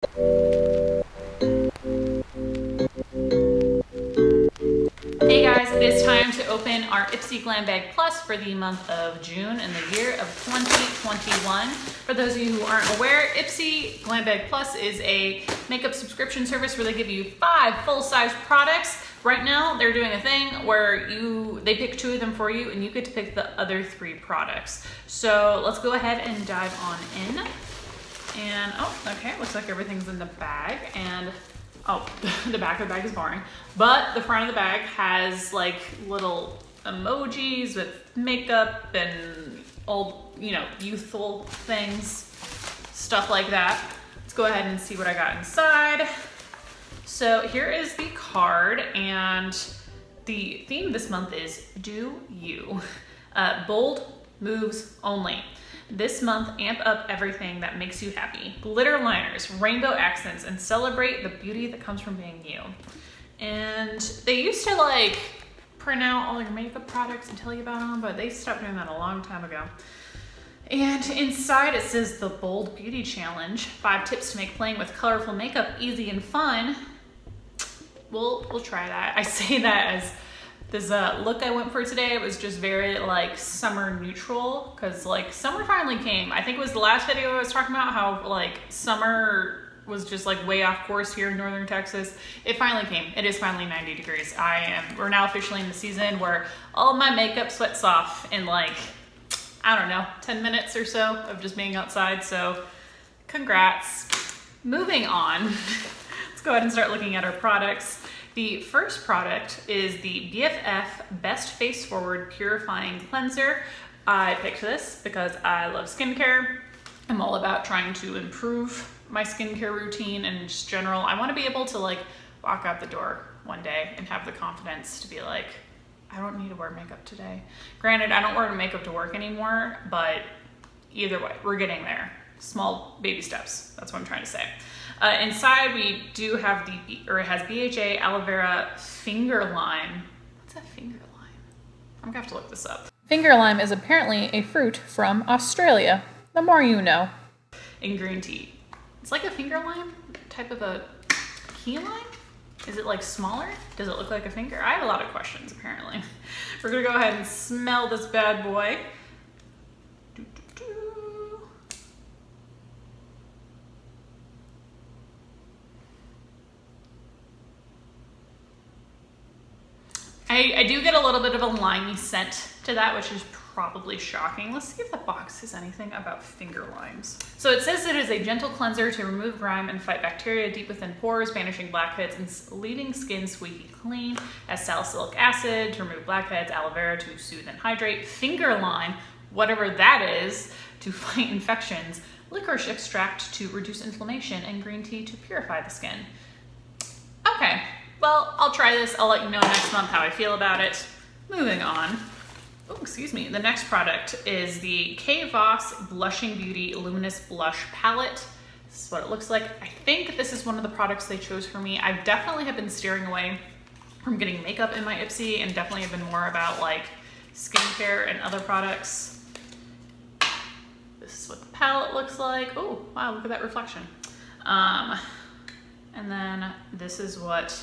Hey guys, it is time to open our Ipsy Glam Bag Plus for the month of June in the year of 2021. For those of you who aren't aware, Ipsy Glam Bag Plus is a makeup subscription service where they give you 5 full-size products. Right now, they're doing a thing where they pick 2 of them for you and you get to pick the other 3 products. So let's go ahead and dive on in. And, oh, okay, looks like everything's in the bag. And oh, the back of the bag is boring, but the front of the bag has like little emojis with makeup and old, youthful things, stuff like that. Let's go ahead and see what I got inside. So here is the card, and the theme this month is Do You. Bold moves only. This month, amp up everything that makes you happy. Glitter liners, rainbow accents, and celebrate the beauty that comes from being you. And they used to like print out all your makeup products and tell you about them, but they stopped doing that a long time ago. And inside it says the Bold Beauty Challenge, 5 tips to make playing with colorful makeup easy and fun. We'll try that. I say that as this look I went for today was just very like summer neutral, because like summer finally came. I think it was the last video I was talking about how like summer was just like way off course here in northern Texas. It finally came. It is finally 90 degrees. We're now officially in the season where all my makeup sweats off in like, I don't know, 10 minutes or so of just being outside. So congrats. Moving on, let's go ahead and start looking at our products. The first product is the BFF Best Face Forward Purifying Cleanser. I picked this because I love skincare. I'm all about trying to improve my skincare routine and just general. I want to be able to like walk out the door one day and have the confidence to be like, I don't need to wear makeup today. Granted, I don't wear makeup to work anymore, but either way, we're getting there. Small baby steps. That's what I'm trying to say. Inside we do have it has BHA aloe vera finger lime. What's a finger lime? I'm gonna have to look this up. Finger lime is apparently a fruit from Australia. The more you know. In green tea. It's like a finger lime, type of a key lime? Is it like smaller? Does it look like a finger? I have a lot of questions apparently. We're gonna go ahead and smell this bad boy. I do get a little bit of a limey scent to that, which is probably shocking. Let's see if the box says anything about finger limes. So it says it is a gentle cleanser to remove grime and fight bacteria deep within pores, banishing blackheads and leaving skin squeaky clean. Has salicylic acid to remove blackheads, aloe vera to soothe and hydrate, finger lime, whatever that is, to fight infections, licorice extract to reduce inflammation, and green tea to purify the skin. Okay. Well, I'll try this. I'll let you know next month how I feel about it. Moving on. Oh, excuse me. The next product is the K. Voss Blushing Beauty Luminous Blush Palette. This is what it looks like. I think this is one of the products they chose for me. I definitely have been steering away from getting makeup in my Ipsy and definitely have been more about like skincare and other products. This is what the palette looks like. Oh, wow, look at that reflection. And then this is what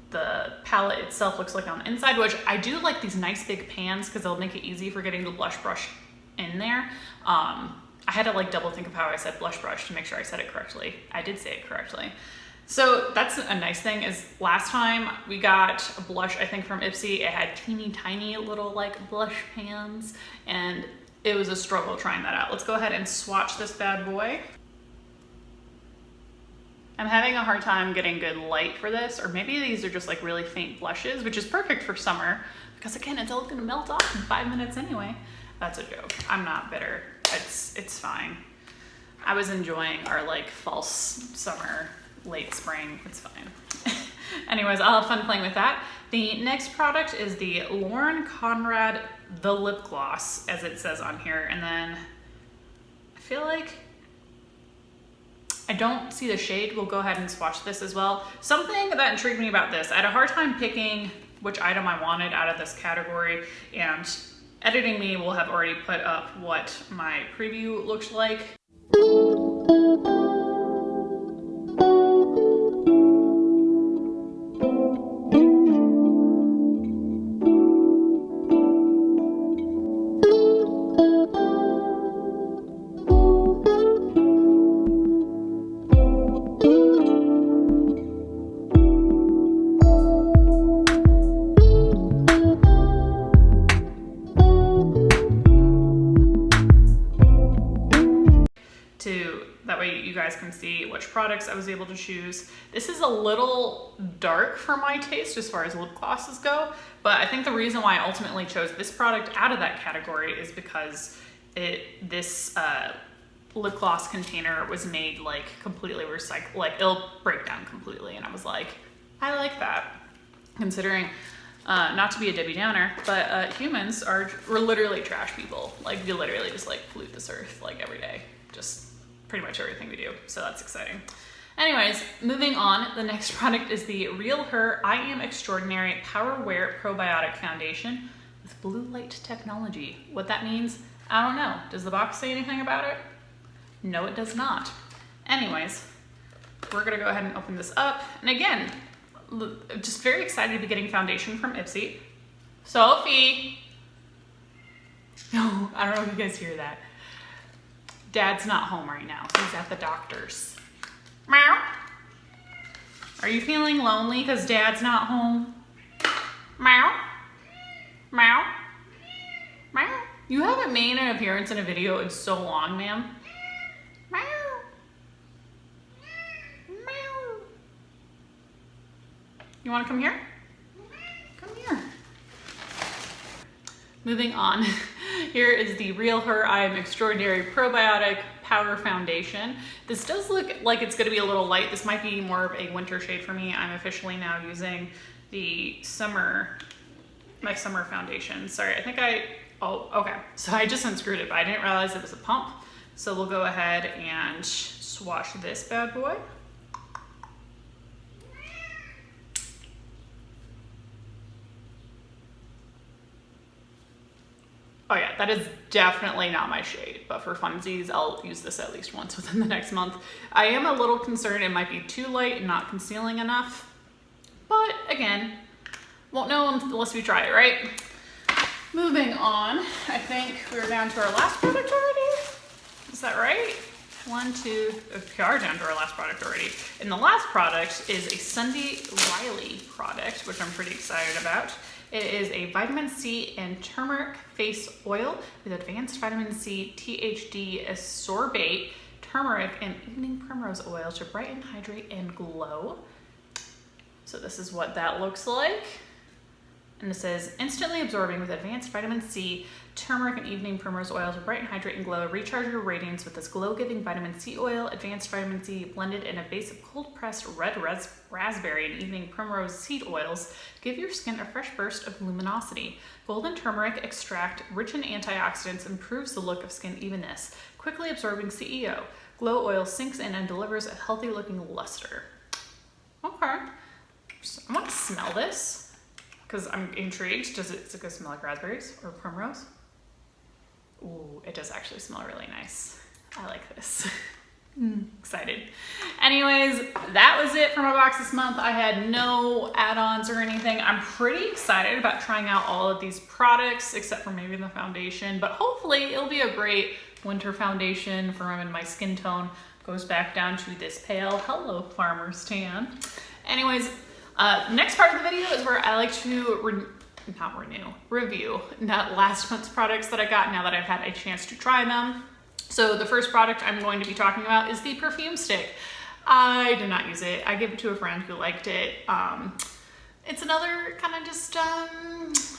the palette itself looks like on the inside, which I do like these nice big pans because they'll make it easy for getting the blush brush in there. I had to like double think of how I said blush brush to make sure I said it correctly. I did say it correctly. So that's a nice thing is last time we got a blush, I think from Ipsy, it had teeny tiny little like blush pans and it was a struggle trying that out. Let's go ahead and swatch this bad boy. I'm having a hard time getting good light for this, or maybe these are just like really faint blushes, which is perfect for summer because again, it's all gonna melt off in 5 minutes anyway. That's a joke. I'm not bitter. It's fine. I was enjoying our like false summer, late spring. It's fine. Anyways, I'll have fun playing with that. The next product is the Lauren Conrad The Lip Gloss, as it says on here. And then I feel like I don't see the shade. We'll go ahead and swatch this as well. Something that intrigued me about this, I had a hard time picking which item I wanted out of this category, and Editing Me will have already put up what my preview looks like. see which products I was able to choose. This is a little dark for my taste as far as lip glosses go, but I think the reason why I ultimately chose this product out of that category is because this lip gloss container was made like completely recycled, like it'll break down completely, and I was like, I like that, considering not to be a Debbie Downer, but humans we're literally trash people. Like we literally just like pollute this earth like every day, just pretty much everything we do. So that's exciting. Anyways, moving on, the next product is the Real Her I Am Extraordinary Power Wear Probiotic Foundation with blue light technology. What that means, I don't know. Does the box say anything about it? No, it does not. Anyways, we're gonna go ahead and open this up. And again, just very excited to be getting foundation from Ipsy. Sophie! Oh, I don't know if you guys hear that. Dad's not home right now. He's at the doctor's. Meow. Are you feeling lonely because Dad's not home? Meow. Meow. Meow. You haven't made an appearance in a video in so long, ma'am. Meow. Meow. You want to come here? Come here. Moving on. Here is the Real Her I Am Extraordinary Probiotic Powder Foundation. This does look like it's gonna be a little light. This might be more of a winter shade for me. I'm officially now using the my summer foundation. Sorry, oh, okay. So I just unscrewed it, but I didn't realize it was a pump. So we'll go ahead and swatch this bad boy. Oh yeah, that is definitely not my shade, but for funsies, I'll use this at least once within the next month. I am a little concerned it might be too light and not concealing enough, but again, won't know unless we try it, right? Moving on, I think we're down to our last product already. Is that right? We are down to our last product already. And the last product is a Sunday Riley product, which I'm pretty excited about. It is a vitamin C and turmeric face oil with advanced vitamin C, THD, ascorbate, turmeric, and evening primrose oil to brighten, hydrate, and glow. So this is what that looks like. And it says, instantly absorbing with advanced vitamin C, turmeric, and evening primrose oil to brighten, hydrate, and glow. Recharge your radiance with this glow-giving vitamin C oil, advanced vitamin C blended in a base of cold-pressed red raspberry and evening primrose seed oils. Give your skin a fresh burst of luminosity. Golden turmeric extract, rich in antioxidants, improves the look of skin evenness. Quickly absorbing CEO. Glow oil sinks in and delivers a healthy-looking luster. Okay. So I want to smell this, because I'm intrigued. Does it smell like raspberries or primrose? Ooh, it does actually smell really nice. I like this. Excited. Anyways, that was it for my box this month. I had no add-ons or anything. I'm pretty excited about trying out all of these products, except for maybe the foundation, but hopefully it'll be a great winter foundation for when my skin tone goes back down to this pale, hello farmer's tan. Anyways, next part of the video is where I like to review last month's products that I got now that I've had a chance to try them. So the first product I'm going to be talking about is the perfume stick. I did not use it. I gave it to a friend who liked it. It's another kind of just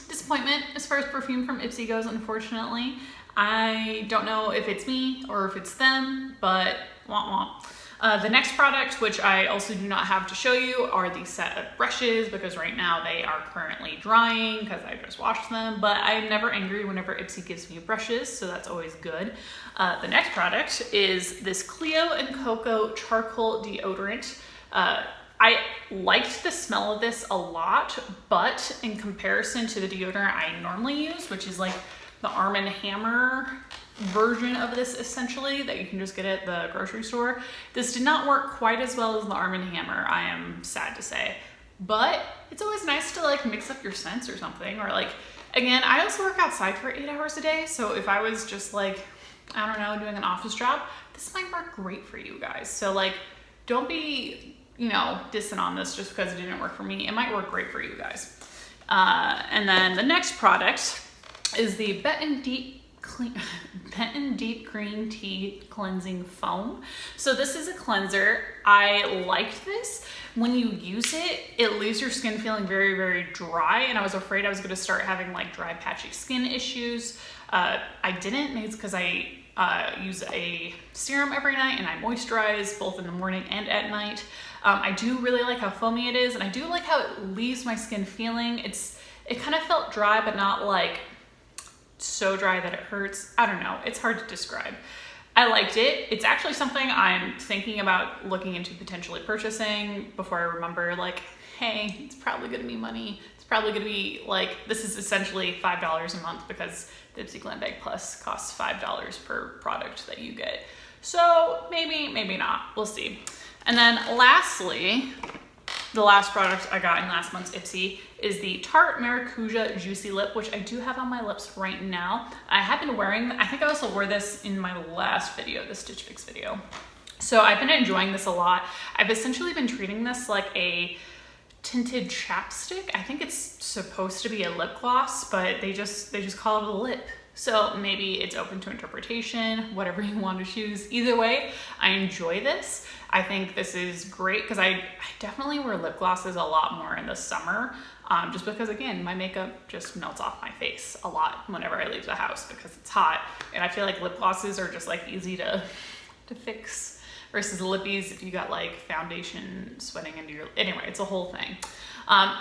disappointment as far as perfume from Ipsy goes, unfortunately. I don't know if it's me or if it's them, but womp womp. The next product, which I also do not have to show you, are the set of brushes, because right now they are currently drying because I just washed them, but I'm never angry whenever Ipsy gives me brushes, so that's always good. The next product is this Clio and Cocoa Charcoal Deodorant. I liked the smell of this a lot, but in comparison to the deodorant I normally use, which is like the Arm & Hammer version of this essentially that you can just get at the grocery store, this did not work quite as well as the Arm & Hammer, I am sad to say. But it's always nice to like mix up your scents or something, or like, again, I also work outside for 8 hours a day, so if I was just like, I don't know, doing an office job, this might work great for you guys. So like, don't be, dissing on this just because it didn't work for me. It might work great for you guys. And then the next product is the Bet and Deep Benton Deep Green Tea Cleansing Foam. So this is a cleanser. I liked this. When you use it, it leaves your skin feeling very, very dry, and I was afraid I was going to start having like dry, patchy skin issues. I didn't. Maybe it's because I use a serum every night and I moisturize both in the morning and at night. I do really like how foamy it is, and I do like how it leaves my skin feeling. It kind of felt dry, but not like so dry that it hurts. I don't know. It's hard to describe. I liked it. It's actually something I'm thinking about looking into potentially purchasing before I remember, like, hey, it's probably going to be money. It's probably going to be like, this is essentially $5 a month because the Ipsy Glam Bag Plus costs $5 per product that you get. So maybe, maybe not. We'll see. And then lastly, the last product I got in last month's Ipsy is the Tarte Maracuja Juicy Lip, which I do have on my lips right now. I have been wearing, I think I also wore this in my last video, the Stitch Fix video. So I've been enjoying this a lot. I've essentially been treating this like a tinted chapstick. I think it's supposed to be a lip gloss, but they just call it a lip. So maybe it's open to interpretation, whatever you want to choose. Either way, I enjoy this. I think this is great because I definitely wear lip glosses a lot more in the summer, just because, again, my makeup just melts off my face a lot whenever I leave the house because it's hot. And I feel like lip glosses are just like easy to fix versus the lippies if you got like foundation sweating into your, anyway, it's a whole thing.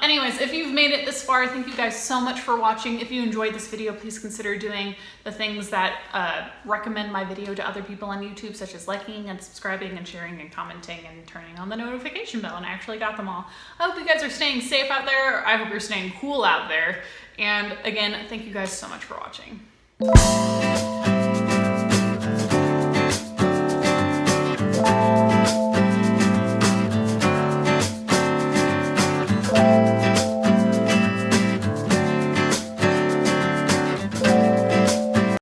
Anyways, if you've made it this far, thank you guys so much for watching. If you enjoyed this video, please consider doing the things that recommend my video to other people on YouTube, such as liking and subscribing and sharing and commenting and turning on the notification bell. And I actually got them all. I hope you guys are staying safe out there. I hope you're staying cool out there. And again, thank you guys so much for watching.